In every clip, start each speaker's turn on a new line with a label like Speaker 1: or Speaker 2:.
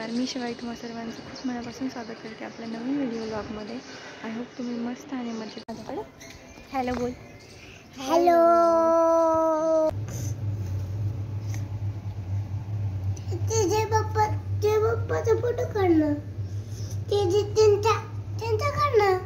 Speaker 1: नमस्कार, मी शिवाई तुम्हा सर्वांचं खूप मनापासून स्वागत करते आपल्या नवीन व्हिडिओ ब्लॉगमध्ये. आय होप तुम्ही मस्त आणि मजेत आहात. हॅलो बोल.
Speaker 2: हॅलो. तुझे पप्पाचा फोटो काढणं. त्यांचा काढणं.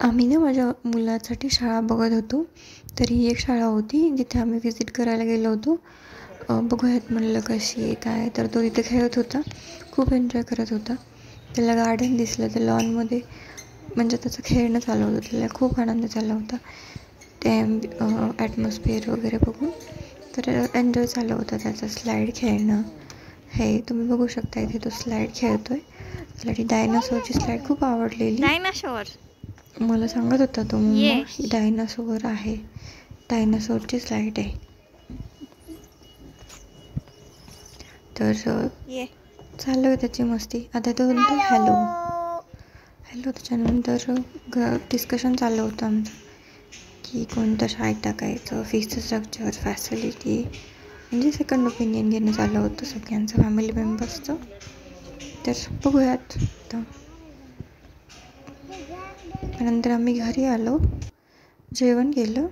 Speaker 1: आम्ही ना माझ्या मुलासाठी शाळा बघत होतो. तरी एक शाळा होती जिथे आम्ही व्हिजिट करायला गेलो होतो. बघूयात म्हणलं कशी आहे काय. तर तो तिथे खेळत होता, खूप एन्जॉय करत होता. त्याला गार्डन दिसलं, त्या लॉनमध्ये म्हणजे त्याचं खेळणं चालू होतं. त्याला खूप आनंद झाला होता ते ॲटमॉस्फिअर वगैरे बघून. तर एन्जॉय चालू होता त्याचा, स्लाईड खेळणं. हे तुम्ही बघू शकता, इथे तो स्लाईड खेळतोय. त्याला ती डायनासोरची स्लाईड खूप आवडलेली. मला सांगत होता तो, ही डायनासोर आहे, डायनासोरची स्लाईड आहे. तर चालू आहे त्याची मस्ती. आता तो म्हणतो हॅलो हॅलो. त्याच्यानंतर डिस्कशन चालू होतं आमचं की कोणत्या शाळेत टाकायचं, फीसचं स्ट्रक्चर, फॅसिलिटी, म्हणजे सेकंड ओपिनियन घेणं चालू होतं सगळ्यांचं, फॅमिली मेंबर्सचं. तर बघूयात. नंतर आम्ही घरी आलो, जेवण केलं,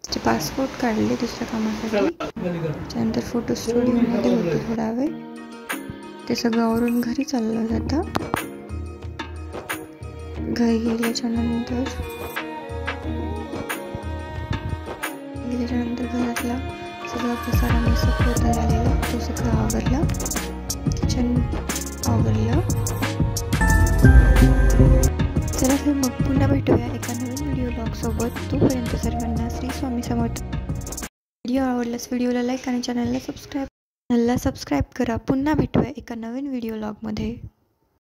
Speaker 1: त्याचे पासपोर्ट काढले दुसऱ्या कामासाठी. त्यानंतर फोटो स्टुडिओमध्ये होतो थोडा वेळ. ते सगळं आवरून घरी चाललं जातं. घरी गेल्याच्यानंतर घरातला सगळा पसारा मिसप होता झालेला, तो सगळं आवरला. किचन आवरलं. चला तर मग पुन्हा भेटूया एका नवीन व्हिडिओ ब्लॉगसोबत. तोपर्यंत सर्वांना श्री स्वामी समर्थ. व्हिडिओ आवडल्यास व्हिडिओला लाईक आणि चॅनलला सबस्क्राईब करा. पुन्हा भेटूया एका नवीन व्हिडिओ ब्लॉगमध्ये.